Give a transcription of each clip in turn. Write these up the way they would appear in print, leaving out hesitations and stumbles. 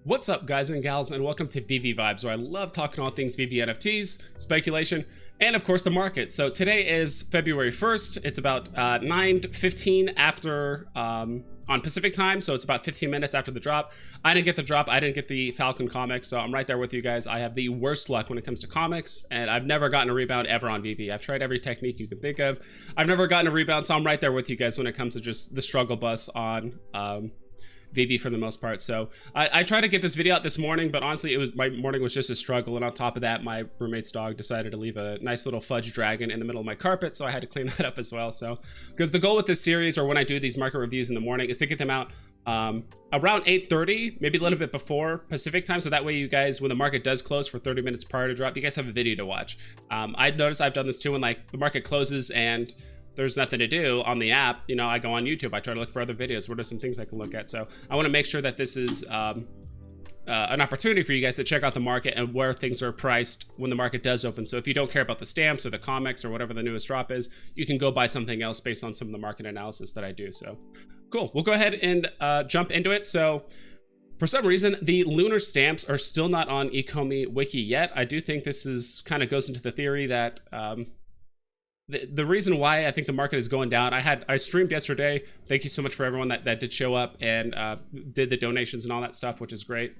What's up, guys and gals, and welcome to Veve Vibes, where I love talking all things Veve NFTs, speculation, and of course the market. So today is February 1st. It's about 9:15 after on Pacific time, so it's about 15 minutes after the drop. I didn't get the drop. I didn't get the Falcon comic, so I'm right there with you guys. I have the worst luck when it comes to comics, and I've never gotten a rebound ever on Veve. I've tried every technique you can think of. I've never gotten a rebound, so I'm right there with you guys when it comes to just the struggle bus on Veve for the most part. So I tried to get this video out this morning, but honestly, my morning was just a struggle. And on top of that, my roommate's dog decided to leave a nice little fudge dragon in the middle of my carpet, so I had to clean that up as well. So, because the goal with this series, or when I do these market reviews in the morning, is to get them out around 8:30, maybe a little bit before Pacific time, so that way you guys, when the market does close for 30 minutes prior to drop, you guys have a video to watch. I've noticed I've done this too when like the market closes and there's nothing to do on the app. You know, I go on YouTube, I try to look for other videos. What are some things I can look at? So I want to make sure that this is an opportunity for you guys to check out the market and where things are priced when the market does open. So if you don't care about the stamps or the comics or whatever the newest drop is, you can go buy something else based on some of the market analysis that I do. So cool, we'll go ahead and jump into it. So for some reason, the lunar stamps are still not on Ecomi.wiki yet. I do think this is kind of goes into the theory that the reason why I think the market is going down, I streamed yesterday. Thank you so much for everyone that did show up and did the donations and all that stuff, which is great.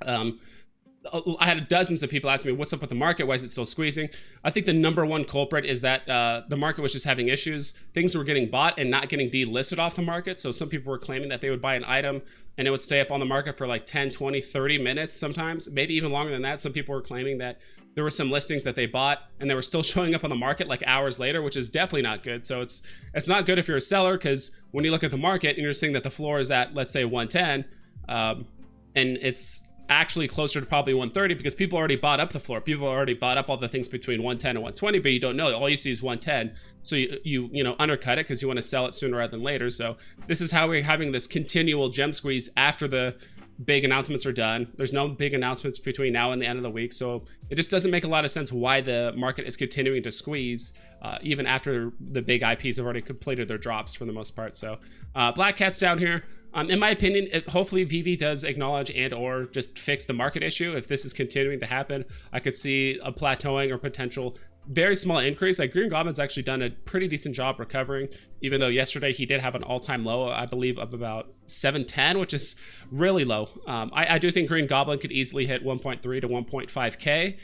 I had dozens of people ask me, what's up with the market? Why is it still squeezing? I think the number one culprit is that the market was just having issues. Things were getting bought and not getting delisted off the market. So some people were claiming that they would buy an item and it would stay up on the market for like 10, 20, 30 minutes sometimes, maybe even longer than that. Some people were claiming that there were some listings that they bought and they were still showing up on the market like hours later, which is definitely not good. So it's not good if you're a seller, because when you look at the market and you're seeing that the floor is at, let's say, 110, and it's actually closer to probably 130 because people already bought up the floor. People already bought up all the things between 110 and 120, but you don't know. All you see is 110. So you know, undercut it because you want to sell it sooner rather than later. So this is how we're having this continual gem squeeze after the big announcements are done. There's no big announcements between now and the end of the week. So it just doesn't make a lot of sense why the market is continuing to squeeze even after the big IPs have already completed their drops for the most part. So Black Cat's down here. In my opinion, hopefully Veve does acknowledge and or just fix the market issue. If this is continuing to happen, I could see a plateauing or potential very small increase. Like Green Goblin's actually done a pretty decent job recovering, even though yesterday he did have an all-time low, I believe, of about 710, which is really low. I do think Green Goblin could easily hit 1.3 to 1.5K.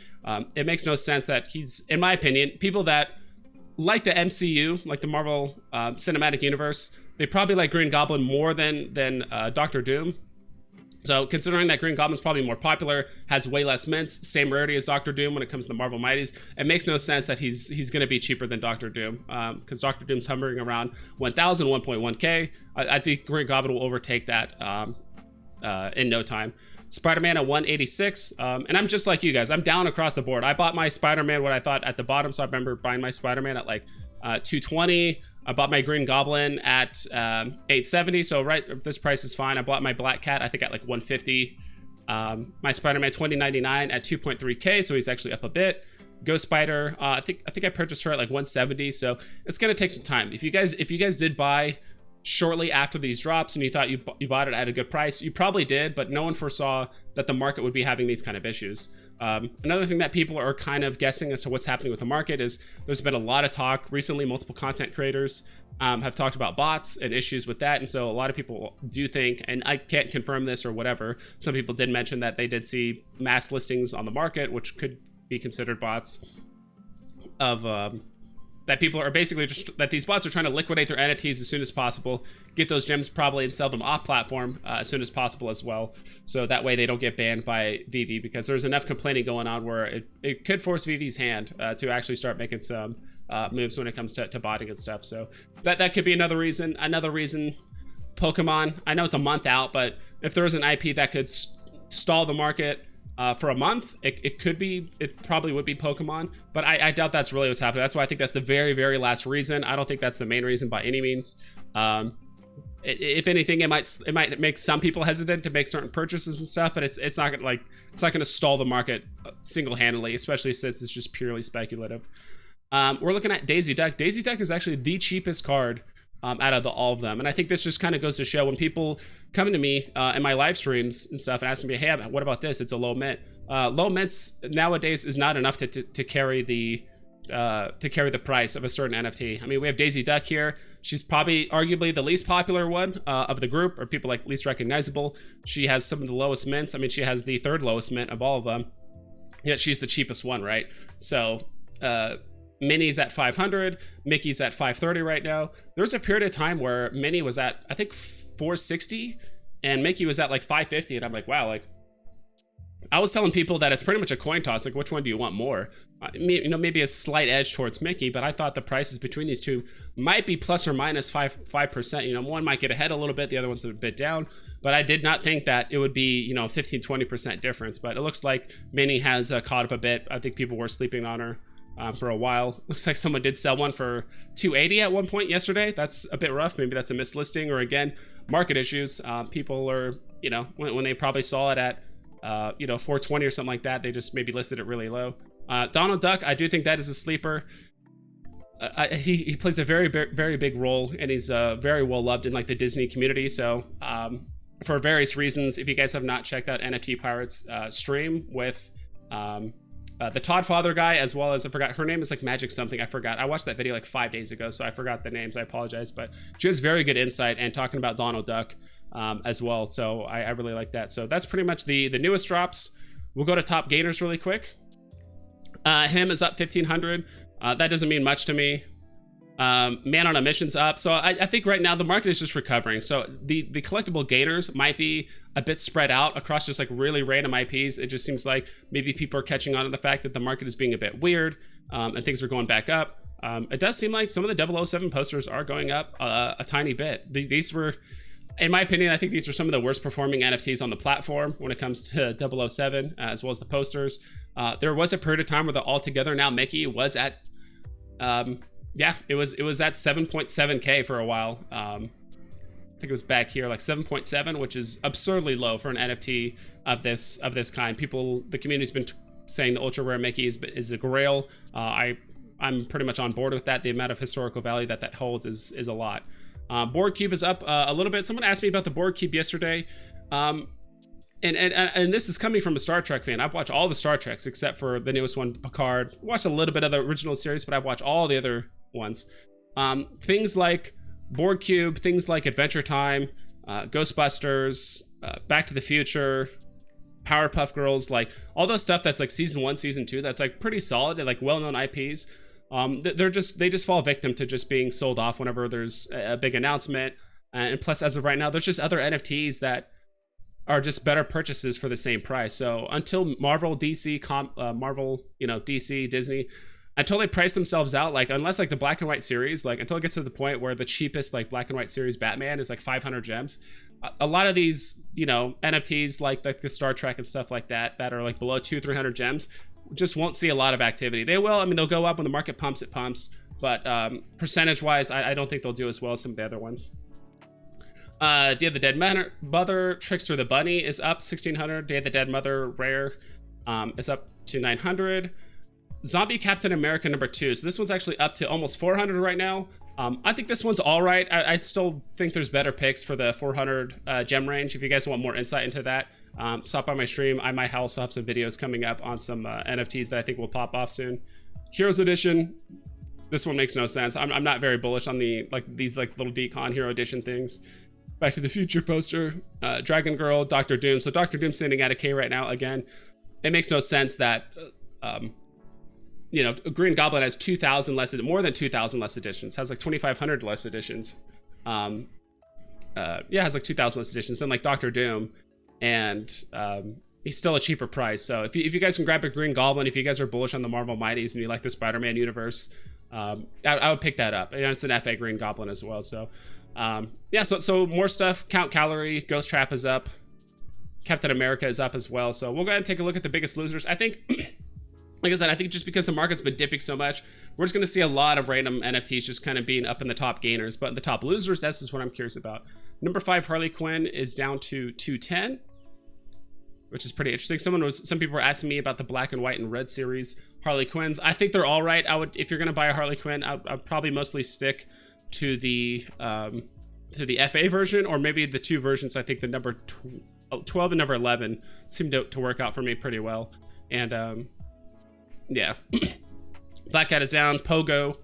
It makes no sense that he's, in my opinion, people that like the MCU, like the Marvel Cinematic Universe, they probably like Green Goblin more than Doctor Doom. So considering that Green Goblin's probably more popular, has way less mints, same rarity as Doctor Doom when it comes to the Marvel Mighties, it makes no sense that he's going to be cheaper than Doctor Doom, because Doctor Doom's hovering around 1,000, 1.1K. I think Green Goblin will overtake that in no time. Spider-Man at 186, and I'm just like you guys. I'm down across the board. I bought my Spider-Man what I thought at the bottom, so I remember buying my Spider-Man at like 220. I bought my Green Goblin at 870, so right, this price is fine. I bought my Black Cat, I think, at like 150. My Spider-Man 2099 at 2.3K, so he's actually up a bit. Ghost Spider, I think I purchased her at like 170, so it's gonna take some time. If you guys did buy shortly after these drops and you thought you bought it at a good price, you probably did, but no one foresaw that the market would be having these kind of issues. Another thing that people are kind of guessing as to what's happening with the market is there's been a lot of talk recently. Multiple content creators have talked about bots and issues with that, and so a lot of people do think, and I can't confirm this or whatever, some people did mention that they did see mass listings on the market, which could be considered bots, of that people are basically just, that these bots are trying to liquidate their NFTs as soon as possible, get those gems probably and sell them off platform as soon as possible as well. So that way they don't get banned by Veve, because there's enough complaining going on where it could force Veve's hand to actually start making some moves when it comes to botting and stuff. So that could be another reason. Another reason, Pokemon, I know it's a month out, but if there was an IP that could stall the market for a month, it probably would be Pokemon, but I doubt that's really what's happening. That's why I think that's the very, very last reason. I don't think that's the main reason by any means. If anything, it might make some people hesitant to make certain purchases and stuff, but it's not gonna stall the market single-handedly, especially since it's just purely speculative. We're looking at Daisy Duck. Daisy Duck is actually the cheapest card out of all of them. And I think this just kind of goes to show when people come to me in my live streams and stuff and ask me, hey, what about this? It's a low mint. Low mints nowadays is not enough to carry the price of a certain NFT. I mean, we have Daisy Duck here. She's probably arguably the least popular one of the group, or people like least recognizable. She has some of the lowest mints. I mean, she has the third lowest mint of all of them, yet she's the cheapest one, right? So Minnie's at 500, Mickey's at 530 right now. There was a period of time where Minnie was at, I think, 460, and Mickey was at like 550, and I'm like, wow, like, I was telling people that it's pretty much a coin toss. Like, which one do you want more? You know, maybe a slight edge towards Mickey, but I thought the prices between these two might be plus or minus 5%. You know, one might get ahead a little bit, the other one's a bit down, but I did not think that it would be, you know, 15-20% difference. But it looks like Minnie has caught up a bit. I think people were sleeping on her for a while. Looks like someone did sell one for 280 at one point yesterday. That's a bit rough. Maybe that's a mislisting, or again, market issues. People are, you know, when they probably saw it at you know, 420 or something like that, they just maybe listed it really low. Donald Duck, I do think that is a sleeper. He plays a very big role, and he's very well loved in like the Disney community. So for various reasons, if you guys have not checked out NFT Pirates stream with the Todd Father guy, as well as, I forgot her name is like Magic something, I forgot. I watched that video like 5 days ago, so I forgot the names. I apologize, but she has very good insight and talking about Donald Duck as well. So I really like that. So that's pretty much the newest drops. We'll go to top gainers really quick. Him is up 1,500. That doesn't mean much to me. Man on a Mission's up. So I think right now the market is just recovering. So the collectible gainers might be a bit spread out across just like really random IPs. It just seems like maybe people are catching on to the fact that the market is being a bit weird and things are going back up. It does seem like some of the 007 posters are going up a tiny bit. These were, in my opinion, I think these are some of the worst performing NFTs on the platform when it comes to 007, as well as the posters. There was a period of time where the Altogether Now Mickey was at, yeah, it was at 7.7K for a while. I think it was back here, like 7.7, which is absurdly low for an NFT of this kind. The community's been saying the ultra rare Mickey is a grail. I'm pretty much on board with that. The amount of historical value that holds is a lot. Board Cube is up a little bit. Someone asked me about the Board Cube yesterday. And this is coming from a Star Trek fan. I've watched all the Star Treks except for the newest one, Picard. Watched a little bit of the original series, but I've watched all the other ones. Things like Board Cube, things like Adventure Time, Ghostbusters, Back to the Future, Powerpuff Girls, like all those stuff that's like season 1, season 2, that's like pretty solid and like well-known IPs. They just fall victim to just being sold off whenever there's a big announcement. And plus, as of right now, there's just other NFTs that are just better purchases for the same price. So until Marvel, DC, DC, Disney, until they price themselves out, like unless like the black and white series, like until it gets to the point where the cheapest like black and white series Batman is like 500 gems, a lot of these, you know, NFTs like the Star Trek and stuff like that are like below 200-300 gems, just won't see a lot of activity. They will, I mean, they'll go up when the market pumps, it pumps, but percentage wise, I don't think they'll do as well as some of the other ones. Day of the Dead Mother, Trickster the Bunny is up 1,600. Day of the Dead Mother Rare is up to 900. Zombie Captain America #2. So this one's actually up to almost 400 right now. I think this one's all right. I still think there's better picks for the 400 gem range. If you guys want more insight into that, stop by my stream. I might also have some videos coming up on some NFTs that I think will pop off soon. Heroes Edition. This one makes no sense. I'm not very bullish on these little decon Hero Edition things. Back to the Future poster, Dragon Girl, Doctor Doom. So Doctor Doom's sitting at a K right now. Again, it makes no sense that you know, Green Goblin has 2,000 less, more than 2,000 less editions. Has like 2,500 less editions. Yeah, has like 2,000 less editions than like Doctor Doom, and he's still a cheaper price. So if you guys can grab a Green Goblin, if you guys are bullish on the Marvel Mighties and you like the Spider-Man universe, I would pick that up. And it's an FA Green Goblin as well. So yeah, so more stuff. Count Calorie, Ghost Trap is up. Captain America is up as well. So we'll go ahead and take a look at the biggest losers. I think, like I said, I think just because the market's been dipping so much, we're just going to see a lot of random NFTs just kind of being up in the top gainers. But the top losers, this is what I'm curious about. Number 5, Harley Quinn is down to 210, which is pretty interesting. Some people were asking me about the black and white and red series Harley Quinns. I think they're all right. If you're going to buy a Harley Quinn, I'd probably mostly stick to the FA version, or maybe the two versions. I think the number 12 and number 11 seem to work out for me pretty well. And yeah. Black Cat is down. Pogo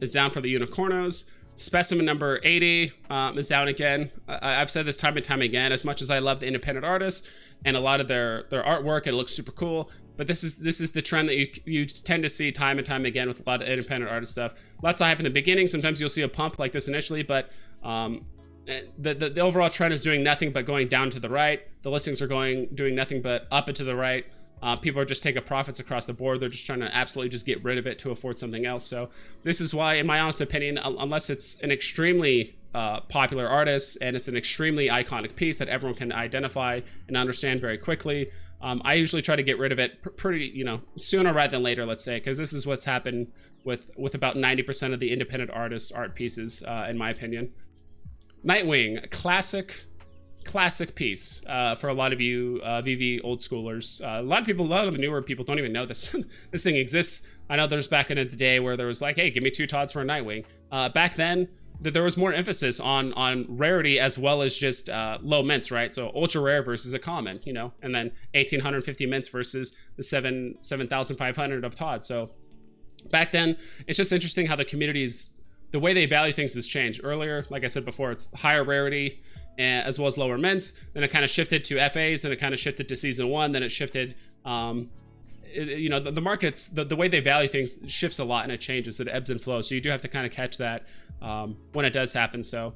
is down for the Unicornos. Specimen number 80 is down again. I've said this time and time again, as much as I love the independent artists and a lot of their artwork, it looks super cool. But this is the trend that you tend to see time and time again with a lot of independent artist stuff. Lots of hype in the beginning. Sometimes you'll see a pump like this initially, but the overall trend is doing nothing but going down to the right. The listings are doing nothing but up and to the right. People are just taking profits across the board. They're just trying to absolutely just get rid of it to afford something else. So this is why, in my honest opinion, unless it's an extremely popular artist and it's an extremely iconic piece that everyone can identify and understand very quickly, I usually try to get rid of it pretty, sooner rather than later, let's say, because this is what's happened with about 90% of the independent artists' art pieces, in my opinion. Nightwing, classic piece for a lot of you Veve old schoolers. A lot of the newer people don't even know this this thing exists. I know there's back in the day where there was like, hey, give me 2 Tods for a Nightwing. Back then, there was more emphasis on rarity as well as just low mints, right? So ultra rare versus a common, and then 1,850 mints versus the 7,500 of Todd. So back then, it's just interesting how the way they value things has changed. Earlier, like I said before, it's higher rarity as well as lower mints. Then it kind of shifted to FAs, then it kind of shifted to season 1, then it shifted, the markets, the way they value things shifts a lot and it changes, it ebbs and flows. So you do have to kind of catch that when it does happen. So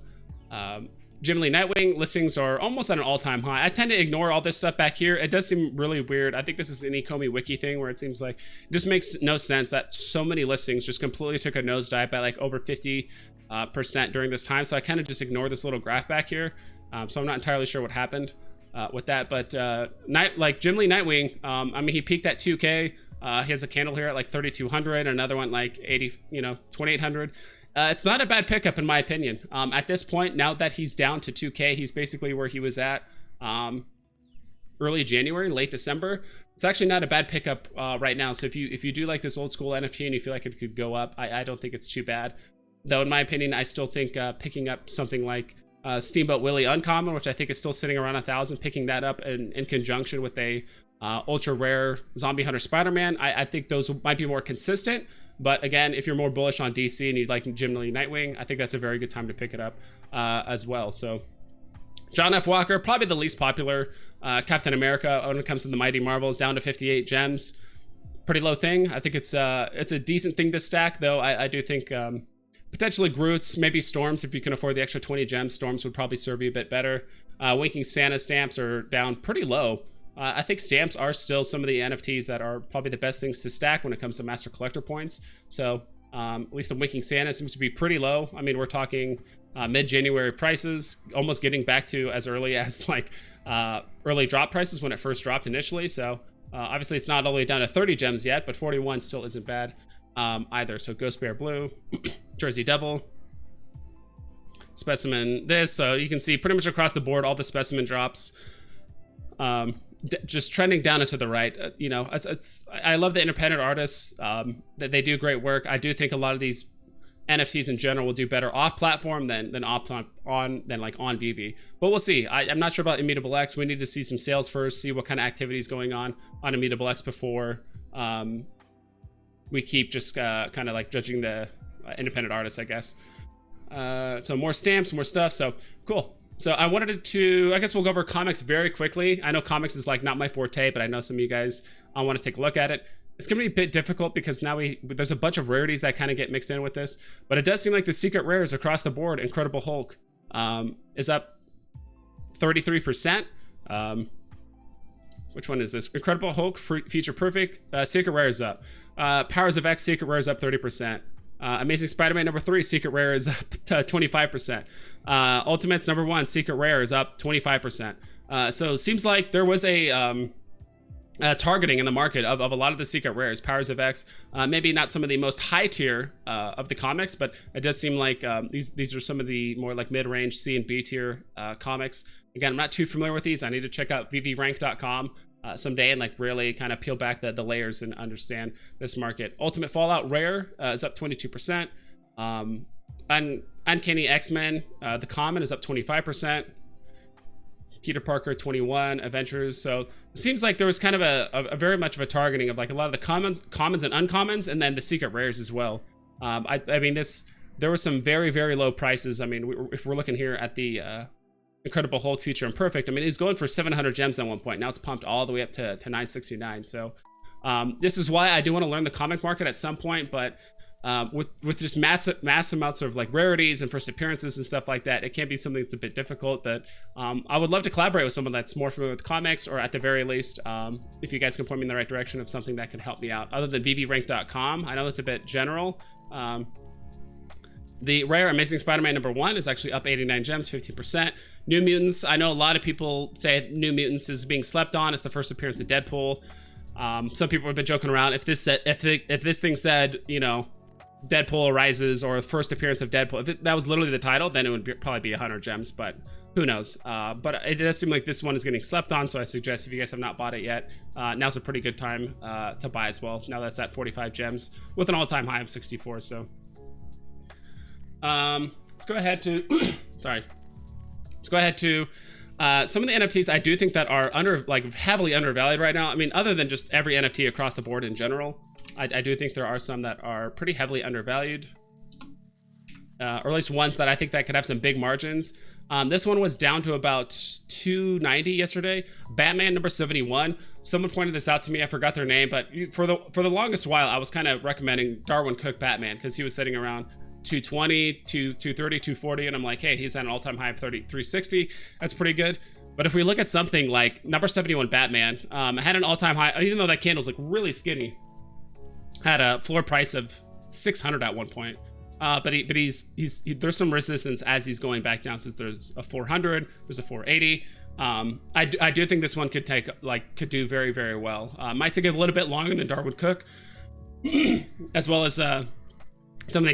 generally Nightwing listings are almost at an all-time high. I tend to ignore all this stuff back here. It does seem really weird. I think this is an Ecomi.wiki thing where it seems like it just makes no sense that so many listings just completely took a nosedive by like over 50% during this time. So I kind of just ignore this little graph back here. So I'm not entirely sure what happened with that, but generally Nightwing, he peaked at 2K. He has a candle here at like 3,200, another one like 2,800. It's not a bad pickup in my opinion. At this point, now that he's down to 2K, he's basically where he was at early January, late December. It's actually not a bad pickup right now. So if you do like this old school NFT and you feel like it could go up, I don't think it's too bad. Though in my opinion, I still think picking up something like Steamboat Willie Uncommon, which I think is still sitting around 1,000, picking that up in conjunction with a ultra rare Zombie Hunter Spider-Man, I think those might be more consistent. But again, if you're more bullish on DC and you'd like generally Nightwing, I think that's a very good time to pick it up as well. So John F. Walker, probably the least popular Captain America when it comes to the Mighty Marvels, down to 58 gems. Pretty low thing. I think it's a decent thing to stack, though. I do think potentially Groots, maybe Storms. If you can afford the extra 20 gems, Storms would probably serve you a bit better. Winking Santa stamps are down pretty low. I think stamps are still some of the NFTs that are probably the best things to stack when it comes to Master Collector points. So at least the Winking Santa seems to be pretty low. I mean, we're talking mid-January prices, almost getting back to as early as like early drop prices when it first dropped initially. So obviously it's not all the way down to 30 gems yet, but 41 still isn't bad either. So Ghost Bear Blue, Jersey Devil, Specimen this. So you can see pretty much across the board, all the Specimen drops. Just trending down and to the right. I love the independent artists, that they do great work. I do think a lot of these NFTs in general will do better off platform than on Veve. But we'll see. I'm not sure about Immutable X. We need to see some sales first, see what kind of activity is going on Immutable X before we keep just kind of like judging the independent artists, I guess. So more stamps, more stuff. So cool. So I wanted to, I guess we'll go over comics very quickly. I know comics is like not my forte, but I know some of you guys want to take a look at it. It's going to be a bit difficult because now there's a bunch of rarities that kind of get mixed in with this, but it does seem like the secret rares across the board. Incredible Hulk is up 33%. Which one is this? Incredible Hulk, Feature Perfect, Secret Rare is up. Powers of X, Secret Rare is up 30%. Amazing Spider-Man number 3, Secret Rare is up 25%. Ultimates number 1, Secret Rare is up 25%. So it seems like there was a targeting in the market of a lot of the secret rares. Powers of X, maybe not some of the most high tier of the comics, but it does seem like these are some of the more like mid-range C and B tier comics. Again, I'm not too familiar with these. I need to check out VVrank.com someday and like really kind of peel back the layers and understand this market. Ultimate Fallout Rare is up 22%. Uncanny X-Men, the common is up 25%. Peter Parker 21, Adventures. So it seems like there was kind of a very much of a targeting of like a lot of the commons and uncommons, and then the secret rares as well. I mean, there were some very, very low prices. I mean, if we're looking here at the Incredible Hulk Future Imperfect, I mean, he's going for 700 gems at one point. Now it's pumped all the way up to 969. So this is why I do want to learn the comic market at some point, but with just mass amounts of like rarities and first appearances and stuff like that, it can be something that's a bit difficult. But I would love to collaborate with someone that's more familiar with comics, or at the very least, if you guys can point me in the right direction of something that can help me out other than VVrank.com. I know that's a bit general. The rare Amazing Spider-Man #1 is actually up 89 gems, 15%. New Mutants, I know a lot of people say New Mutants is being slept on. It's the first appearance of Deadpool. Some people have been joking around. If this thing said, you know, Deadpool Arises or first appearance of Deadpool, if that was literally the title, then it would probably be 100 gems, but who knows. But it does seem like this one is getting slept on, so I suggest if you guys have not bought it yet, now's a pretty good time to buy as well. Now that's at 45 gems with an all-time high of 64. So let's go ahead to sorry, let's go ahead to some of the NFTs I do think that are heavily undervalued right now. I mean, other than just every NFT across the board in general, I do think there are some that are pretty heavily undervalued, or at least ones that I think that could have some big margins. This one was down to about 290 yesterday. Batman #71. Someone pointed this out to me. I forgot their name, but for the longest while, I was kind of recommending Darwin Cook Batman because he was sitting around 220, 230, 240, and I'm like, hey, he's at an all-time high of 360. That's pretty good. But if we look at something like #71 Batman, had an all-time high, even though that candle's like really skinny, had a floor price of 600 at one point. But there's some resistance as he's going back down. So there's a 400, there's a 480. I do think this one could do very, very well. Might take a little bit longer than Darwin Cook, as well as some of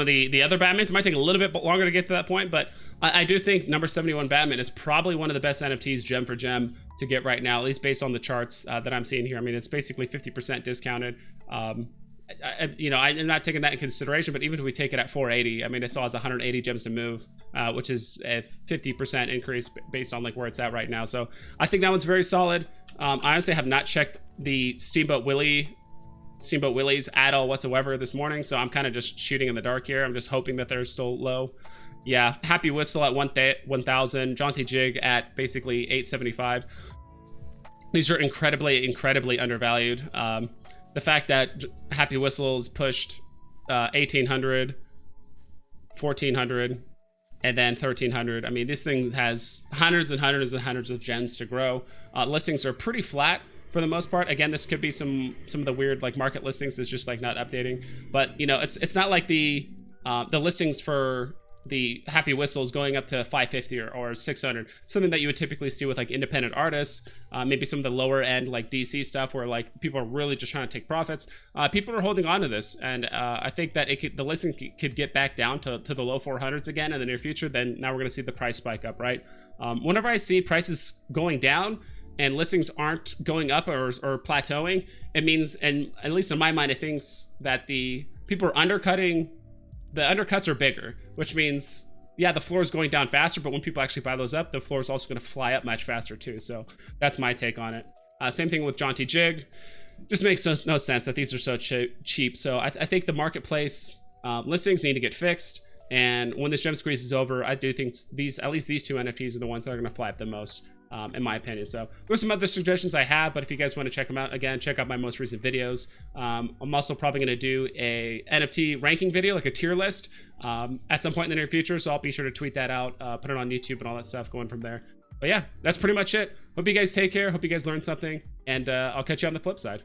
the other Batmans. It might take a little bit longer to get to that point, but I do think #71 Batman is probably one of the best NFTs gem for gem to get right now, at least based on the charts that I'm seeing here. I mean, it's basically 50% discounted. I'm not taking that in consideration, but even if we take it at 480, I mean, it still has 180 gems to move, which is a 50% increase based on like where it's at right now. So I think that one's very solid. I honestly have not checked the Steamboat Willie's at all whatsoever this morning, so I'm kind of just shooting in the dark here. I'm just hoping that they're still low. Yeah, Happy Whistle at 1,000, Jaunty Jig at basically 875. These are incredibly, incredibly undervalued. The fact that Happy Whistle is pushed 1,800, 1,400, and then 1,300. I mean, this thing has hundreds and hundreds and hundreds of gems to grow. Listings are pretty flat for the most part. Again, this could be some of the weird like market listings that's just like not updating. But you know, it's not like the listings for the Happy Whistles going up to 550 or 600, something that you would typically see with like independent artists, maybe some of the lower end like DC stuff where like people are really just trying to take profits. People are holding on to this, and I think that the listing could get back down to the low 400s again in the near future. Then now we're going to see the price spike up, right? Whenever I see prices going down and listings aren't going up or plateauing, it means, and at least in my mind, it thinks that the people are undercutting. The undercuts are bigger, which means, yeah, the floor is going down faster, but when people actually buy those up, the floor is also going to fly up much faster too. So that's my take on it. Same thing with Jaunty Jig. Just makes no sense that these are so cheap. So I think the marketplace listings need to get fixed. And when this gem squeeze is over, I do think at least these two NFTs are the ones that are going to fly up the most. In my opinion. So there's some other suggestions I have, but if you guys want to check them out, again, check out my most recent videos. I'm also probably going to do a NFT ranking video, like a tier list, at some point in the near future. So I'll be sure to tweet that out, put it on YouTube and all that stuff going from there. But yeah, that's pretty much it. Hope you guys take care. Hope you guys learned something, and I'll catch you on the flip side.